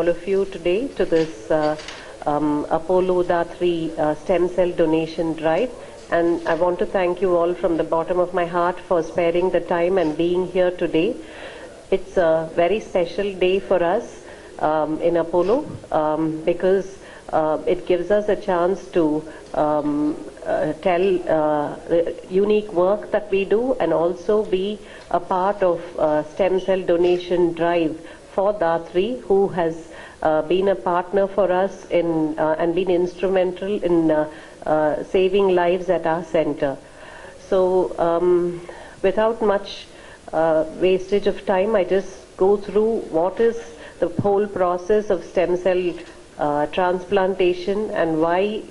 all of you today to this Appollo Datri stem cell donation drive. And I want to thank you all from the bottom of my heart for sparing the time and being here today. It's a very special day for us in Appollo because it gives us a chance to tell the unique work that we do and also be a part of stem cell donation drive for Datri, who has been a partner for us in and been instrumental in saving lives at our center. So without much wastage of time, I just go through what is the whole process of stem cell transplantation and why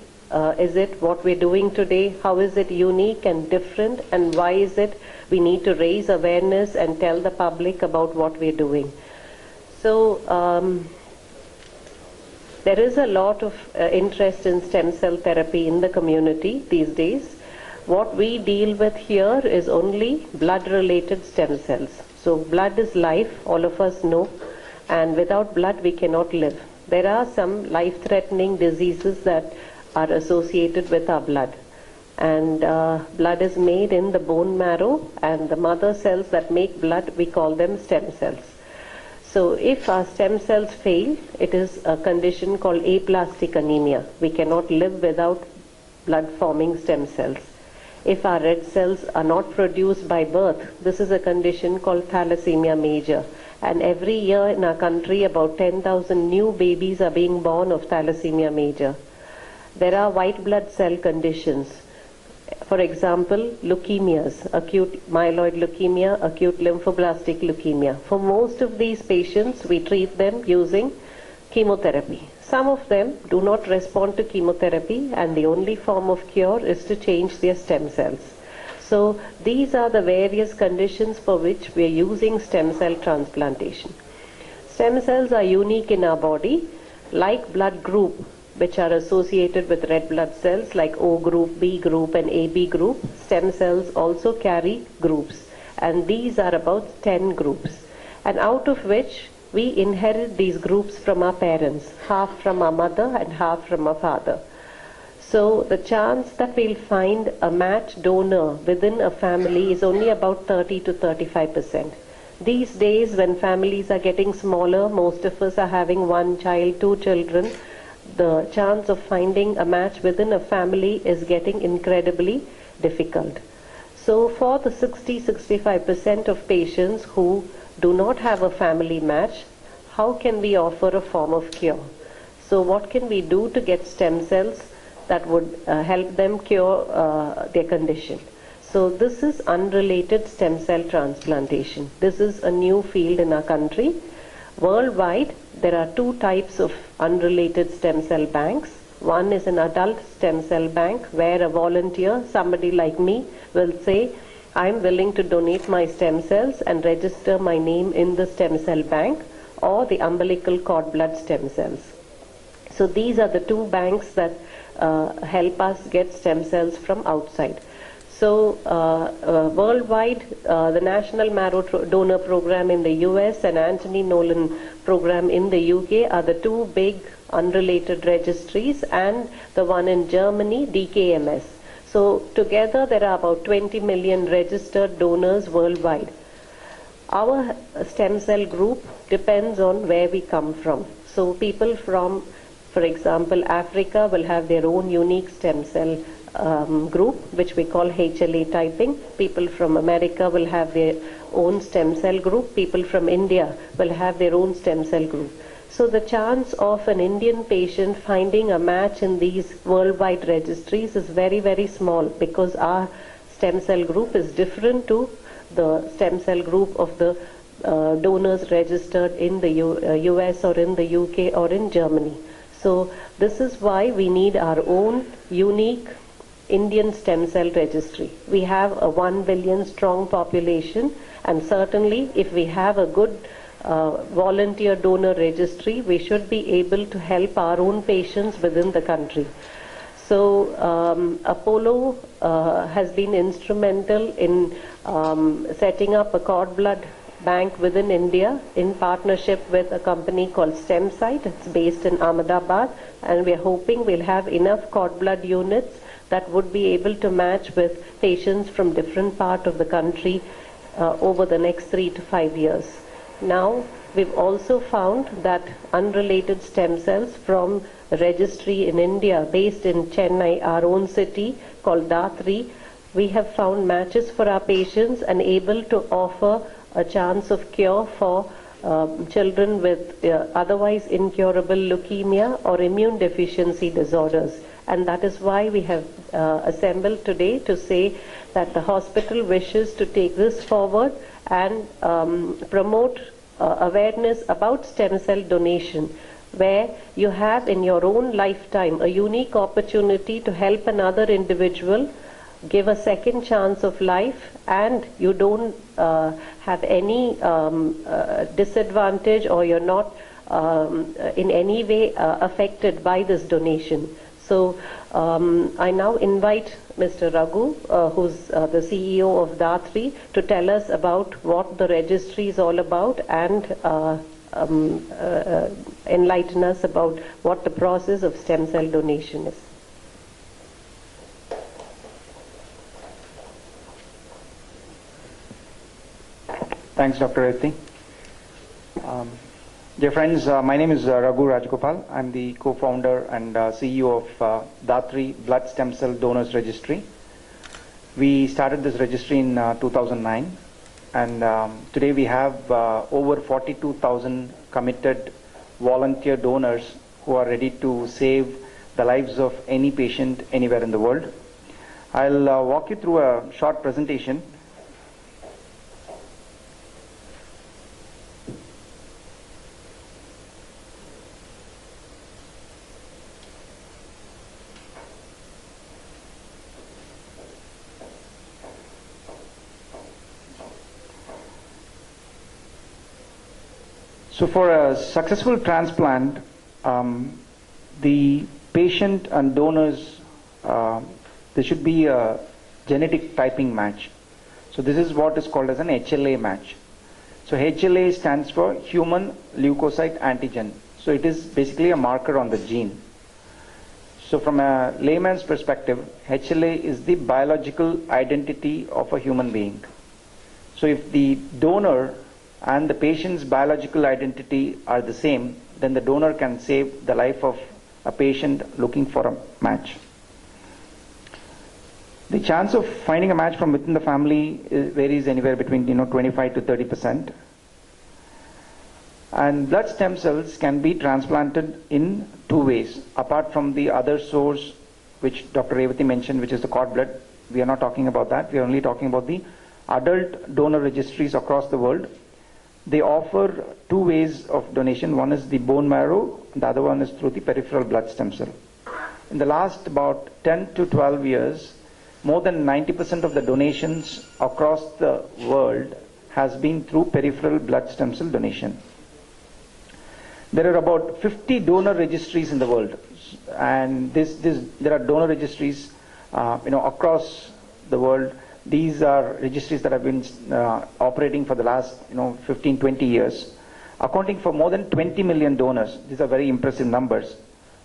is it what we're doing today, how is it unique and different, and why is it we need to raise awareness and tell the public about what we're doing. So there is a lot of interest in stem cell therapy in the community these days. What we deal with here is only blood-related stem cells. So blood is life, all of us know, and without blood we cannot live. There are some life-threatening diseases that are associated with our blood. And blood is made in the bone marrow, and the mother cells that make blood, we call them stem cells. So if our stem cells fail, it is a condition called aplastic anemia. We cannot live without blood-forming stem cells. If our red cells are not produced by birth, this is a condition called thalassemia major. And every year in our country, about 10,000 new babies are being born of thalassemia major. There are white blood cell conditions. For example, leukemias, acute myeloid leukemia, acute lymphoblastic leukemia. For most of these patients, we treat them using chemotherapy. Some of them do not respond to chemotherapy, and the only form of cure is to change their stem cells. So these are the various conditions for which we are using stem cell transplantation. Stem cells are unique in our body, like blood group, which are associated with red blood cells like O group, B group and AB group. Stem cells also carry groups, and these are about 10 groups, and out of which we inherit these groups from our parents, half from our mother and half from our father. So the chance that we'll find a match donor within a family is only about 30 to 35%. These days, when families are getting smaller, most of us are having one child, two children, the chance of finding a match within a family is getting incredibly difficult. So for the 60-65% of patients who do not have a family match, how can we offer a form of cure? So what can we do to get stem cells that would help them cure their condition? So this is unrelated stem cell transplantation. This is a new field in our country. Worldwide, there are two types of unrelated stem cell banks. One is an adult stem cell bank where a volunteer, somebody like me, will say, I'm willing to donate my stem cells and register my name in the stem cell bank, or the umbilical cord blood stem cells. So these are the two banks that help us get stem cells from outside. So worldwide, the National Marrow Donor Program in the US and Anthony Nolan Program in the UK are the two big unrelated registries, and the one in Germany, DKMS. So together there are about 20 million registered donors worldwide. Our stem cell group depends on where we come from. So people from, for example, Africa will have their own unique stem cell group, which we call HLA typing. People from America will have their own stem cell group. People from India will have their own stem cell group. So the chance of an Indian patient finding a match in these worldwide registries is very, very small, because our stem cell group is different to the stem cell group of the donors registered in the US or in the UK or in Germany. So this is why we need our own unique Indian stem cell registry. We have a 1 billion strong population, and certainly if we have a good volunteer donor registry, we should be able to help our own patients within the country. So Appollo has been instrumental in setting up a cord blood bank within India in partnership with a company called StemSite. It's based in Ahmedabad, and we're hoping we'll have enough cord blood units that would be able to match with patients from different parts of the country over the next 3 to 5 years. Now, we've also found that unrelated stem cells from a registry in India based in Chennai, our own city, called DA3, we have found matches for our patients and able to offer a chance of cure for children with otherwise incurable leukemia or immune deficiency disorders. And that is why we have assembled today to say that the hospital wishes to take this forward and promote awareness about stem cell donation, where you have in your own lifetime a unique opportunity to help another individual give a second chance of life, and you don't have any disadvantage, or you're not in any way affected by this donation. So I now invite Mr. Raghu, who's the CEO of DA3, to tell us about what the registry is all about and enlighten us about what the process of stem cell donation is. Thanks, Dr. Revati. Dear friends, my name is Raghu Rajgopal. I'm the co-founder and CEO of DA3 Blood Stem Cell Donors Registry. We started this registry in 2009, and today we have over 42,000 committed volunteer donors who are ready to save the lives of any patient anywhere in the world. I'll walk you through a short presentation. So for a successful transplant, the patient and donors, there should be a genetic typing match. So this is what is called as an HLA match. So HLA stands for human leukocyte antigen. So it is basically a marker on the gene. So from a layman's perspective, HLA is the biological identity of a human being. So if the donor and the patient's biological identity are the same, then the donor can save the life of a patient looking for a match. The chance of finding a match from within the family varies anywhere between 25 to 30%. And blood stem cells can be transplanted in two ways. Apart from the other source, which Dr. Revati mentioned, which is the cord blood, we are not talking about that. We are only talking about the adult donor registries across the world. They offer two ways of donation. One is the bone marrow, the other one is through the peripheral blood stem cell. In the last about 10 to 12 years, more than 90% of the donations across the world has been through peripheral blood stem cell donation. There are about 50 donor registries in the world, and there are donor registries across the world. These are registries that have been operating for the last 15-20 years, accounting for more than 20 million donors. These are very impressive numbers.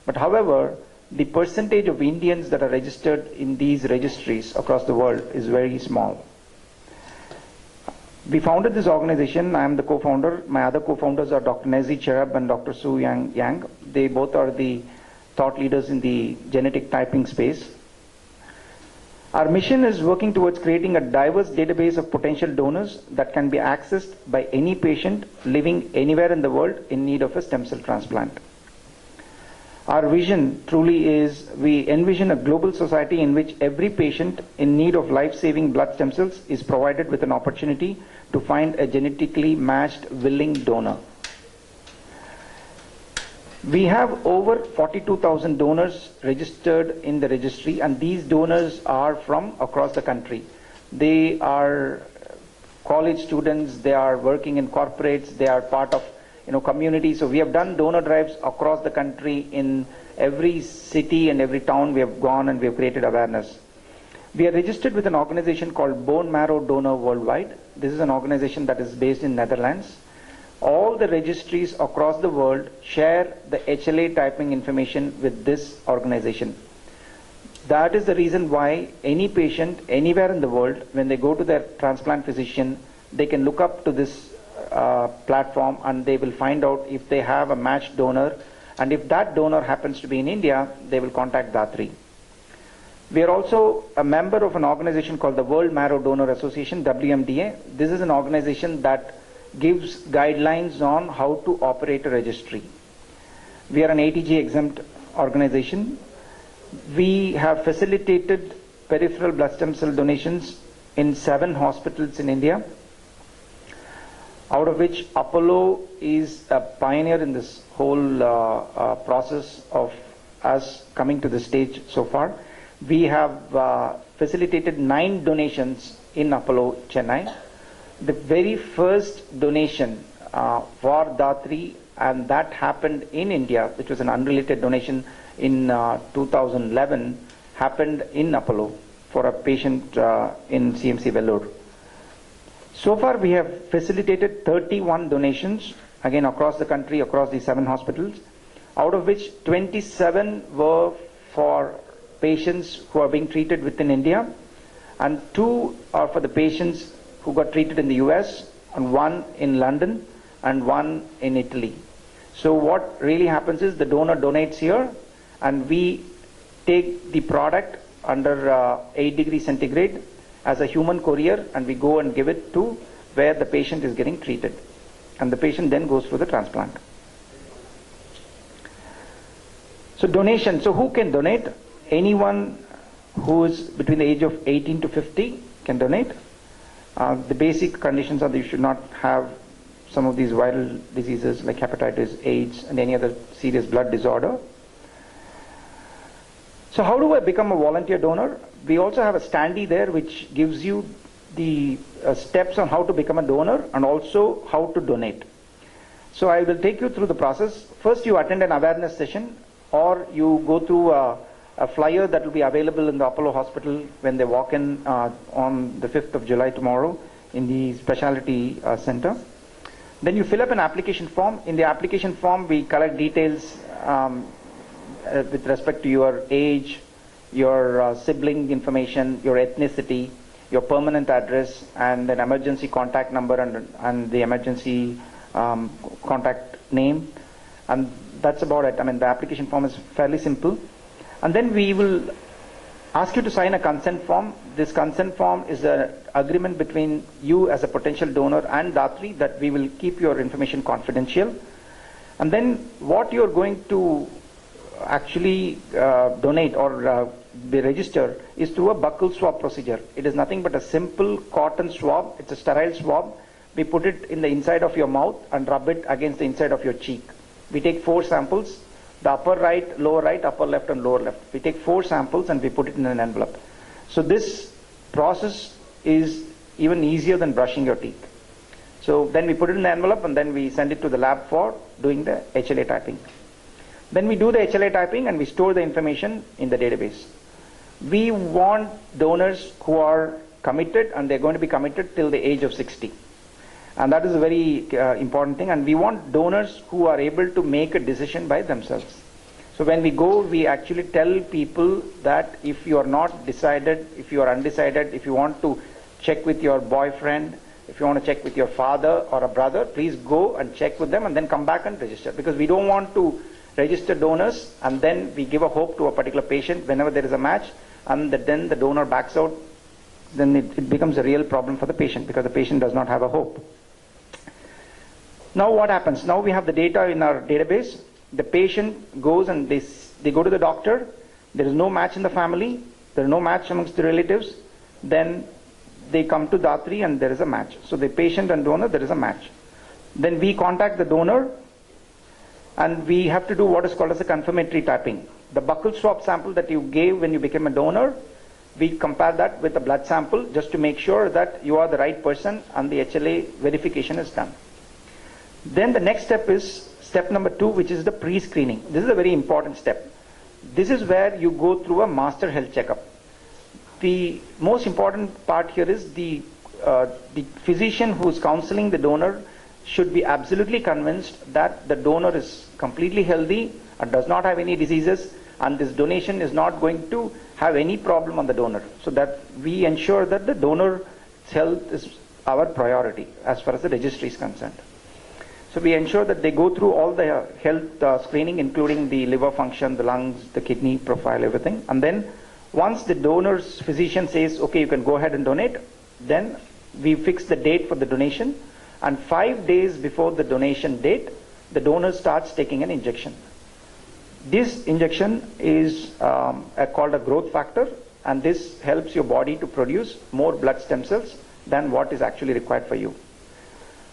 But however, the percentage of Indians that are registered in these registries across the world is very small. We founded this organization. I am the co-founder. My other co-founders are Dr. Nezi Cherab and Dr. Su Yang. They both are the thought leaders in the genetic typing space. Our mission is working towards creating a diverse database of potential donors that can be accessed by any patient living anywhere in the world in need of a stem cell transplant. Our vision truly is, we envision a global society in which every patient in need of life-saving blood stem cells is provided with an opportunity to find a genetically matched willing donor. We have over 42,000 donors registered in the registry, and these donors are from across the country. They are college students, they are working in corporates, they are part of communities. So we have done donor drives across the country. In every city and every town we have gone and we have created awareness. We are registered with an organization called Bone Marrow Donor Worldwide. this is an organization that is based in Netherlands. All the registries across the world share the HLA typing information with this organization. That is the reason why any patient anywhere in the world, when they go to their transplant physician, they can look up to this platform and they will find out if they have a matched donor, and if that donor happens to be in India, they will contact Datri. We are also a member of an organization called the World Marrow Donor Association, WMDA. This is an organization that gives guidelines on how to operate a registry. We are an ATG exempt organization. We have facilitated peripheral blood stem cell donations in 7 hospitals in India, out of which Appollo is a pioneer in this whole process of us coming to the stage so far. We have facilitated 9 donations in Appollo, Chennai. The very first donation for Datri, and that happened in India, which was an unrelated donation in 2011, happened in Appollo for a patient in CMC Vellore. So far we have facilitated 31 donations, again across the country, across the 7 hospitals, out of which 27 were for patients who are being treated within India, and 2 are for the patients who got treated in the US, and 1 in London, and 1 in Italy. So what really happens is the donor donates here, and we take the product under 8 degrees centigrade as a human courier, and we go and give it to where the patient is getting treated, and the patient then goes through the transplant. So donation, so who can donate? Anyone who is between the age of 18 to 50 can donate. The basic conditions are that you should not have some of these viral diseases like hepatitis, AIDS, and any other serious blood disorder. So how do I become a volunteer donor? We also have a standee there which gives you the steps on how to become a donor and also how to donate. So I will take you through the process. First, you attend an awareness session, or you go through a flyer that will be available in the Appollo Hospital when they walk in on the 5th of July tomorrow in the specialty center. Then you fill up an application form. In the application form, we collect details with respect to your age, your sibling information, your ethnicity, your permanent address, and an emergency contact number and the emergency contact name. And that's about it. I mean, the application form is fairly simple. And then we will ask you to sign a consent form. This consent form is an agreement between you as a potential donor and Datri that we will keep your information confidential. And then what you're going to actually donate or be registered is through a buccal swab procedure. It is nothing but a simple cotton swab. It's a sterile swab. We put it in the inside of your mouth and rub it against the inside of your cheek. We take 4 samples, the upper right, lower right, upper left, and lower left. We take 4 samples and we put it in an envelope. So this process is even easier than brushing your teeth. So then we put it in the envelope and then we send it to the lab for doing the HLA typing. Then we do the HLA typing and we store the information in the database. We want donors who are committed, and they're going to be committed till the age of 60. And that is a very important thing. And we want donors who are able to make a decision by themselves. So when we go, we actually tell people that if you are not decided, if you are undecided, if you want to check with your boyfriend, if you want to check with your father or a brother, please go and check with them and then come back and register. Because we don't want to register donors and then we give a hope to a particular patient whenever there is a match, and then the donor backs out. Then it becomes a real problem for the patient because the patient does not have a hope. Now what happens? Now we have the data in our database. The patient goes and they go to the doctor. There is no match in the family. There is no match amongst the relatives. Then they come to Datri and there is a match. So the patient and donor, there is a match. Then we contact the donor and we have to do what is called as a confirmatory typing. The buccal swab sample that you gave when you became a donor, we compare that with a blood sample just to make sure that you are the right person and the HLA verification is done. Then the next step is step number 2, which is the pre-screening. This is a very important step. This is where you go through a master health checkup. The most important part here is the the physician who is counseling the donor should be absolutely convinced that the donor is completely healthy and does not have any diseases, and this donation is not going to have any problem on the donor, so that we ensure that the donor's health is our priority as far as the registry is concerned. So we ensure that they go through all the health screening, including the liver function, the lungs, the kidney profile, everything. And then once the donor's physician says, okay, you can go ahead and donate, then we fix the date for the donation. And 5 days before the donation date, the donor starts taking an injection. This injection is called a growth factor, and this helps your body to produce more blood stem cells than what is actually required for you.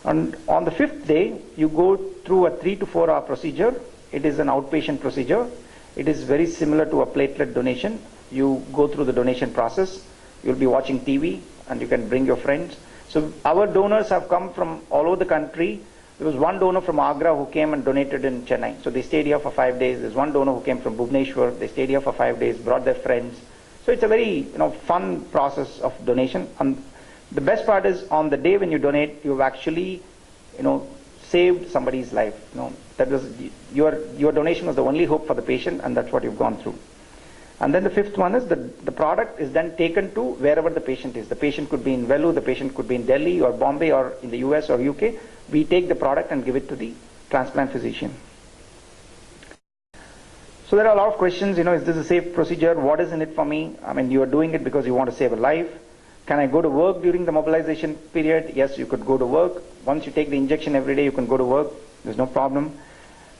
And on the 5th day, you go through a 3 to 4 hour procedure. It is an outpatient procedure. It is very similar to a platelet donation. You go through the donation process. You'll be watching TV, and you can bring your friends. So our donors have come from all over the country. There was one donor from Agra who came and donated in Chennai. So they stayed here for 5 days. There's one donor who came from Bhubaneswar. They stayed here for 5 days, brought their friends. So it's a very fun process of donation. And the best part is on the day when you donate, you've actually saved somebody's life. That was your donation was the only hope for the patient, and that's what you've gone through. And then the 5th one is the product is then taken to wherever the patient is. The patient could be in Velu, the patient could be in Delhi or Bombay or in the US or UK. We take the product and give it to the transplant physician. So there are a lot of questions, is this a safe procedure? What is in it for me? I mean, you are doing it because you want to save a life. Can I go to work during the mobilization period? Yes, you could go to work. Once you take the injection every day, you can go to work. There's no problem.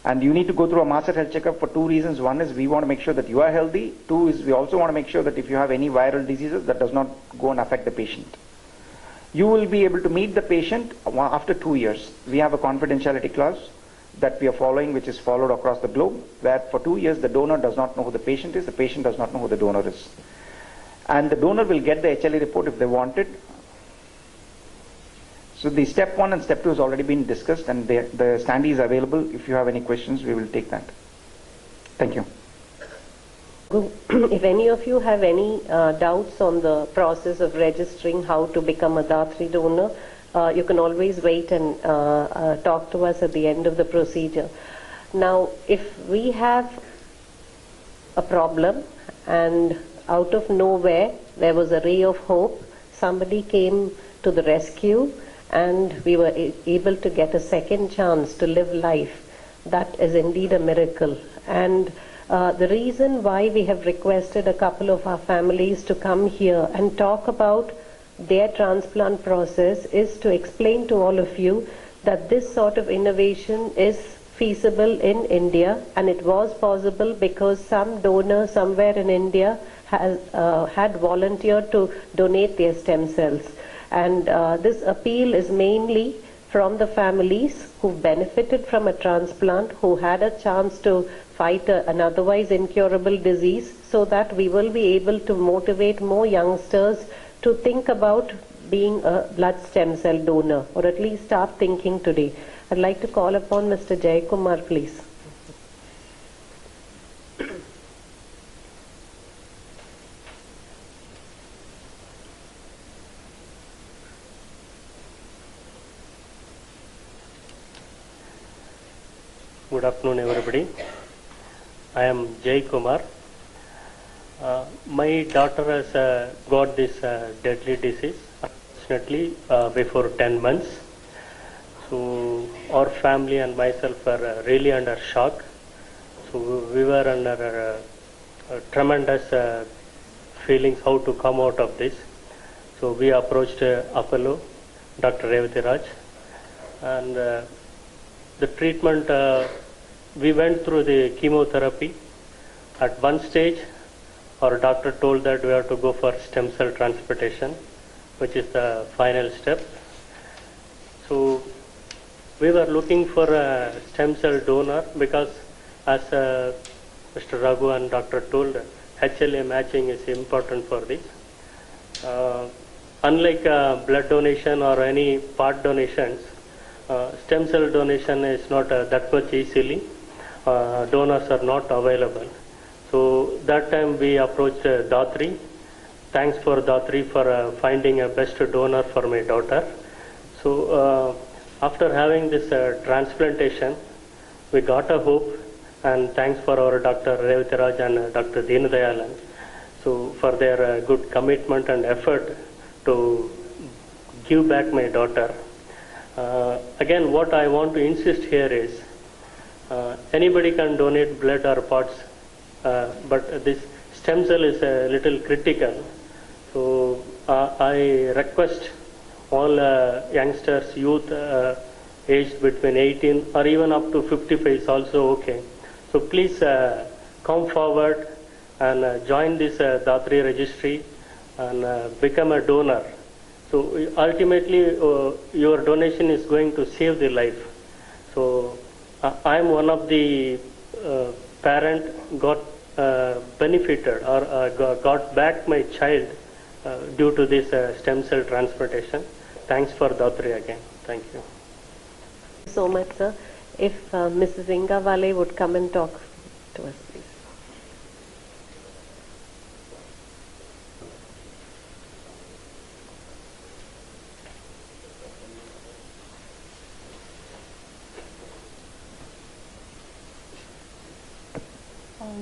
And you need to go through a master health checkup for 2 reasons. One is we want to make sure that you are healthy. 2 is we also want to make sure that if you have any viral diseases, that does not go and affect the patient. You will be able to meet the patient after 2 years. We have a confidentiality clause that we are following, which is followed across the globe, where for 2 years the donor does not know who the patient does not know who the donor is. And the donor will get the HLA report if they want it. So the step 1 and step 2 has already been discussed, and the standee is available. If you have any questions, we will take that. Thank you. If any of you have any doubts on the process of registering how to become a Datri donor, you can always wait and talk to us at the end of the procedure. Now, if we have a problem and out of nowhere there was a ray of hope, somebody came to the rescue, and we were able to get a second chance to live life, that is indeed a miracle. And the reason why we have requested a couple of our families to come here and talk about their transplant process is to explain to all of you that this sort of innovation is feasible in India, and it was possible because some donor somewhere in India had volunteered to donate their stem cells. And this appeal is mainly from the families who benefited from a transplant, who had a chance to fight an otherwise incurable disease, so that we will be able to motivate more youngsters to think about being a blood stem cell donor, or at least start thinking today. I'd like to call upon Mr. Jayakumar, please. Good afternoon, everybody. I am Jay Kumar. My daughter has got this deadly disease, unfortunately, before 10 months. So our family and myself are really under shock. So we were under tremendous feelings how to come out of this. So we approached Appollo, Dr. Revati Raj, and the treatment, we went through the chemotherapy. At one stage, our doctor told that we have to go for stem cell transplantation, which is the final step. So we were looking for a stem cell donor because, as Mr. Raghu and doctor told, HLA matching is important for this. Unlike blood donation or any part donations, stem cell donation is not that much easily. Donors are not available. So that time we approached Datri, thanks for Datri for finding a best donor for my daughter. So after having this transplantation, we got a hope, and thanks for our Dr. Revatiraj and Dr. Deenadayalan, so for their good commitment and effort to give back my daughter. Again, what I want to insist here is anybody can donate blood or parts, but this stem cell is a little critical. So I request all youngsters, youth aged between 18 or even up to 55 is also okay. So please come forward and join this Datri registry and become a donor. So ultimately your donation is going to save the life. So I am one of the parent got benefited or got back my child due to this stem cell transplantation. Thanks for Datri again. Thank you. So much, sir. If Mrs. Inga Wale would come and talk to us, please.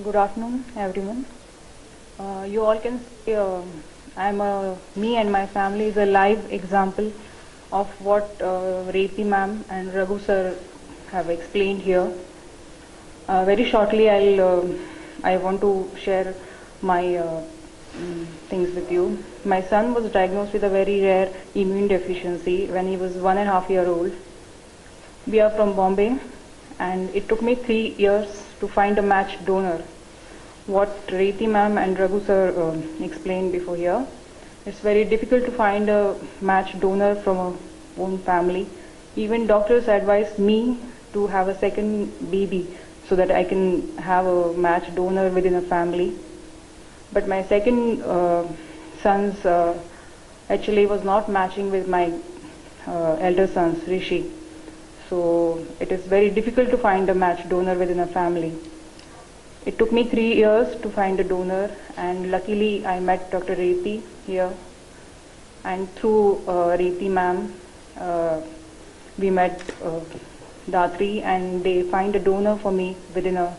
Good afternoon, everyone. You all can see me and my family is a live example of what Reeti ma'am and Raghu sir have explained here. Very shortly, I want to share my things with you. My son was diagnosed with a very rare immune deficiency when he was 1.5 years old. We are from Bombay, and it took me 3 years to find a match donor. What Reeti ma'am and Raghu sir explained before here, it's very difficult to find a match donor from our own family. Even doctors advised me to have a second baby so that I can have a match donor within a family. But my second son's actually was not matching with my elder son's, Rishi. So it is very difficult to find a match donor within a family. It took me 3 years to find a donor, and luckily I met Dr. Reeti here, and through Reeti ma'am we met Datri, and they find a donor for me within a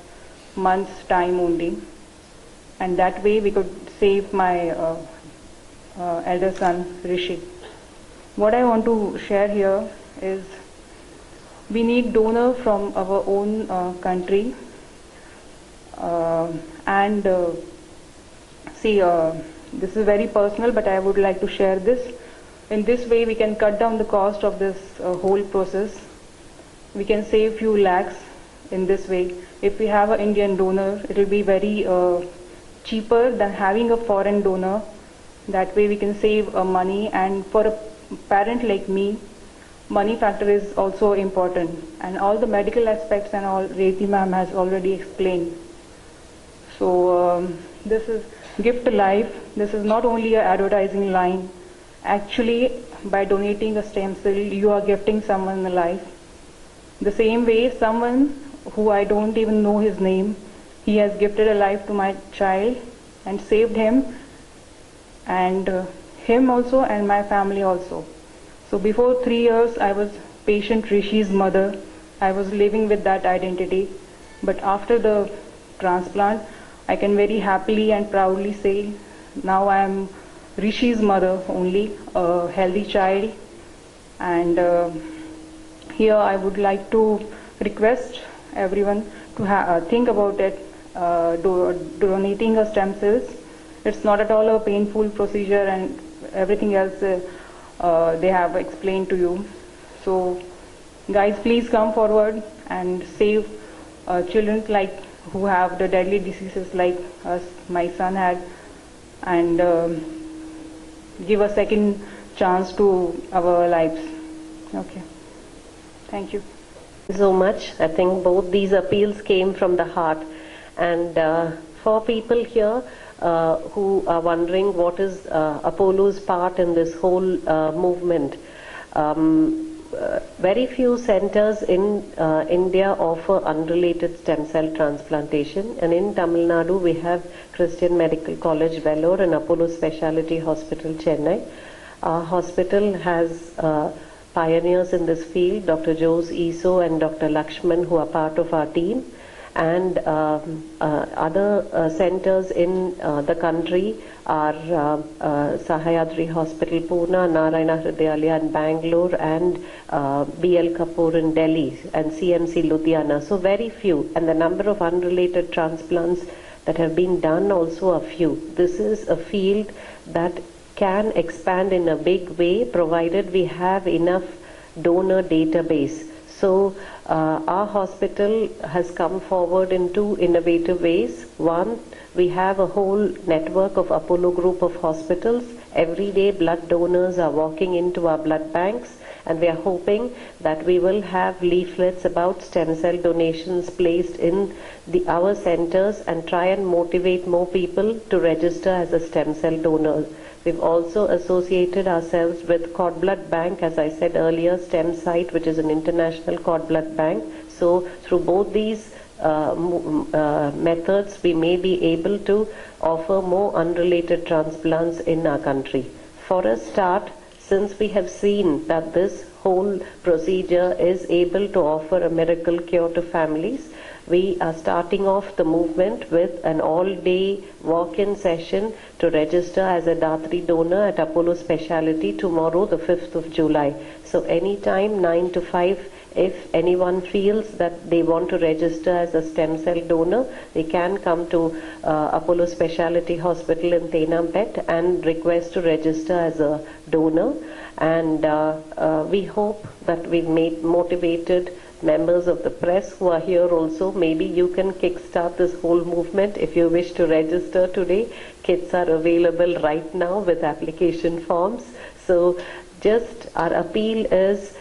month's time only, and that way we could save my elder son Rishi. What I want to share here is we need donor from our own country, and this is very personal, but I would like to share this. In this way we can cut down the cost of this whole process. We can save few lakhs in this way. If we have an Indian donor, it will be very cheaper than having a foreign donor. That way we can save money, and for a parent like me, money factor is also important, and all the medical aspects and all Reeti ma'am has already explained. So this is gift to life. This is not only an advertising line. Actually, by donating a stem cell, you are gifting someone a life. The same way, someone who I don't even know his name, he has gifted a life to my child and saved him, and him also, and my family also. So before 3 years, I was patient Rishi's mother. I was living with that identity. But after the transplant, I can very happily and proudly say, now I am Rishi's mother only, a healthy child. And here I would like to request everyone to think about it, donating a stem cells. It's not at all a painful procedure, and everything else they have explained to you. So guys, please come forward and save children like who have the deadly diseases like us, my son had, and give a second chance to our lives. Okay, thank you so much. I think both these appeals came from the heart, and for people here who are wondering what is Appollo's part in this whole movement, very few centers in India offer unrelated stem cell transplantation, and in Tamil Nadu we have Christian Medical College Vellore and Apollo Speciality Hospital Chennai. Our hospital has pioneers in this field, Dr. Jose Iso and Dr. Lakshman, who are part of our team, and other centers in the country are Sahayadri Hospital Pune, Narayana Hridayalaya in Bangalore, and BL Kapoor in Delhi, and CMC Ludhiana. So very few, and the number of unrelated transplants that have been done also are few. This is a field that can expand in a big way provided we have enough donor database. So our hospital has come forward in two innovative ways. One, we have a whole network of Appollo group of hospitals. Every day blood donors are walking into our blood banks, and we are hoping that we will have leaflets about stem cell donations placed in our centers and try and motivate more people to register as a stem cell donor. We've also associated ourselves with Cord Blood Bank, as I said earlier, STEM Site, which is an international cord blood bank. So through both these methods, we may be able to offer more unrelated transplants in our country. For a start, since we have seen that this whole procedure is able to offer a miracle cure to families, we are starting off the movement with an all-day walk-in session to register as a Datri donor at Apollo Speciality tomorrow, the 5th of July. So anytime 9 to 5, if anyone feels that they want to register as a stem cell donor, they can come to Apollo Speciality Hospital in Tenampet and request to register as a donor. And we hope that we've made motivated members of the press who are here also. Maybe you can kickstart this whole movement if you wish to register today. Kits are available right now with application forms. So just our appeal is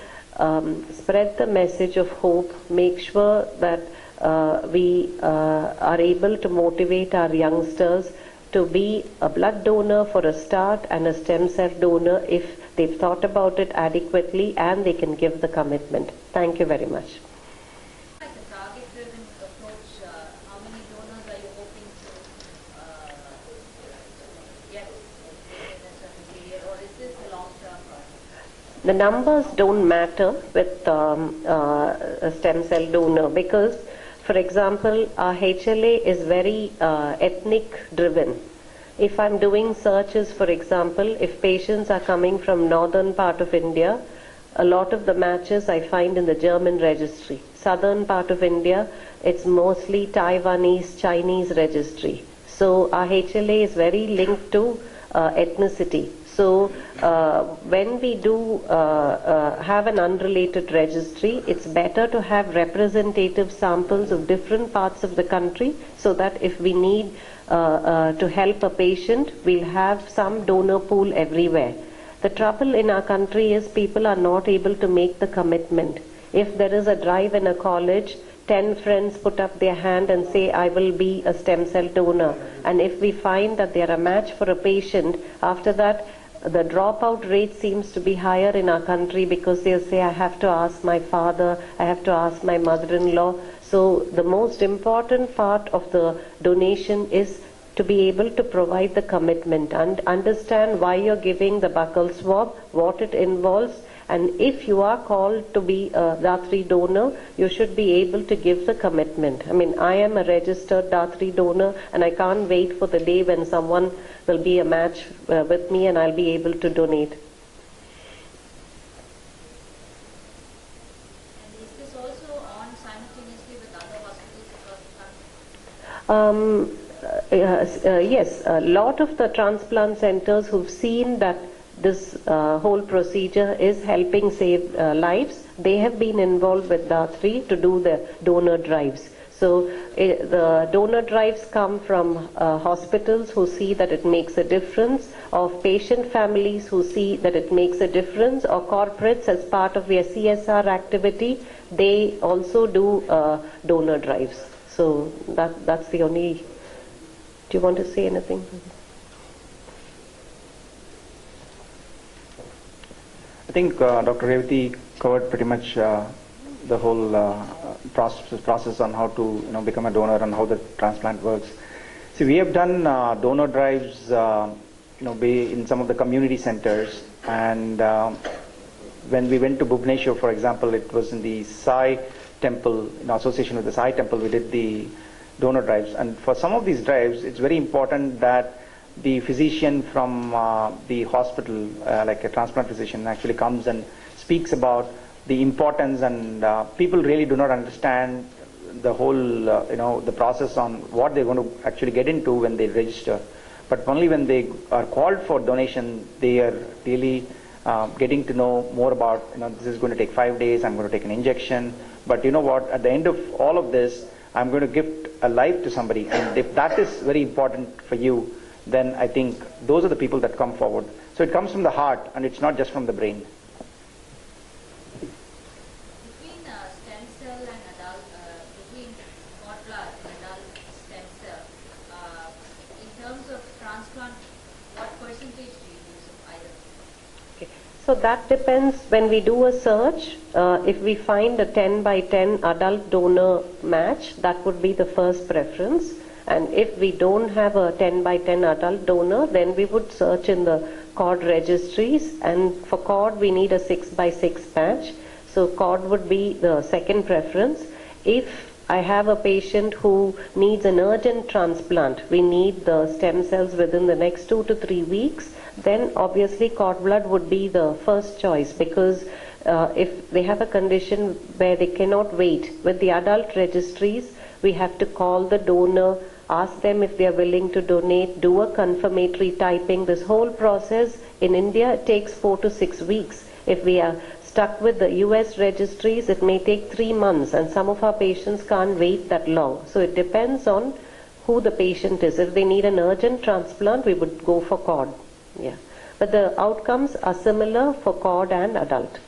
spread the message of hope, make sure that we are able to motivate our youngsters to be a blood donor for a start and a stem cell donor if they've thought about it adequately and they can give the commitment. Thank you very much. Like a target-driven approach, how many donors are you hoping to get in a certain period, or is this a long-term process? The numbers don't matter with a stem cell donor because, for example, our HLA is very ethnic driven. If I'm doing searches, for example, if patients are coming from northern part of India, a lot of the matches I find in the German registry. Southern part of India, it's mostly Taiwanese, Chinese registry. So our HLA is very linked to ethnicity. So when we do have an unrelated registry, it's better to have representative samples of different parts of the country so that if we need to help a patient, we'll have some donor pool everywhere. The trouble in our country is people are not able to make the commitment. If there is a drive in a college, 10 friends put up their hand and say, I will be a stem cell donor. And if we find that they are a match for a patient, after that, the dropout rate seems to be higher in our country because they'll say, I have to ask my father, I have to ask my mother-in-law. So the most important part of the donation is to be able to provide the commitment and understand why you're giving the buccal swab, what it involves, and if you are called to be a Datri donor, you should be able to give the commitment. I mean, I am a registered Datri donor and I can't wait for the day when someone will be a match with me and I'll be able to donate. And is this also on simultaneously with other hospitals across the country? Yes, a lot of the transplant centers who've seen that this whole procedure is helping save lives, they have been involved with Datri to do the donor drives. So the donor drives come from hospitals who see that it makes a difference, of patient families who see that it makes a difference, or corporates as part of their CSR activity, they also do donor drives. So that's the only... Do you want to say anything? I think Dr. Revati covered pretty much the whole process on how to become a donor and how the transplant works. See, we have done donor drives, in some of the community centers, and when we went to Bhubaneswar, for example, it was in the Sai Temple, in association with the Sai Temple, we did the donor drives. And for some of these drives, it's very important that the physician from the hospital, like a transplant physician, actually comes and speaks about the importance, and people really do not understand the whole, the process on what they're going to actually get into when they register. But only when they are called for donation, they are really getting to know more about, this is going to take 5 days, I'm going to take an injection. But you know what, at the end of all of this, I'm going to gift a life to somebody. And if that is very important for you, then I think those are the people that come forward. So it comes from the heart, and it's not just from the brain. Between stem cell and adult, between cord blood and adult stem cell, in terms of transplant, what percentage do you use of either? Okay. So that depends. When we do a search, if we find a 10 by 10 adult donor match, that would be the first preference. And if we don't have a 10 by 10 adult donor, then we would search in the cord registries. And for cord, we need a 6 by 6 patch. So cord would be the second preference. If I have a patient who needs an urgent transplant, we need the stem cells within the next 2 to 3 weeks, then obviously cord blood would be the first choice, because if they have a condition where they cannot wait, with the adult registries, we have to call the donor, ask them if they are willing to donate, do a confirmatory typing. This whole process in India takes 4 to 6 weeks. If we are stuck with the US registries, it may take 3 months, and some of our patients can't wait that long. So it depends on who the patient is. If they need an urgent transplant, we would go for cord. Yeah. But the outcomes are similar for cord and adult.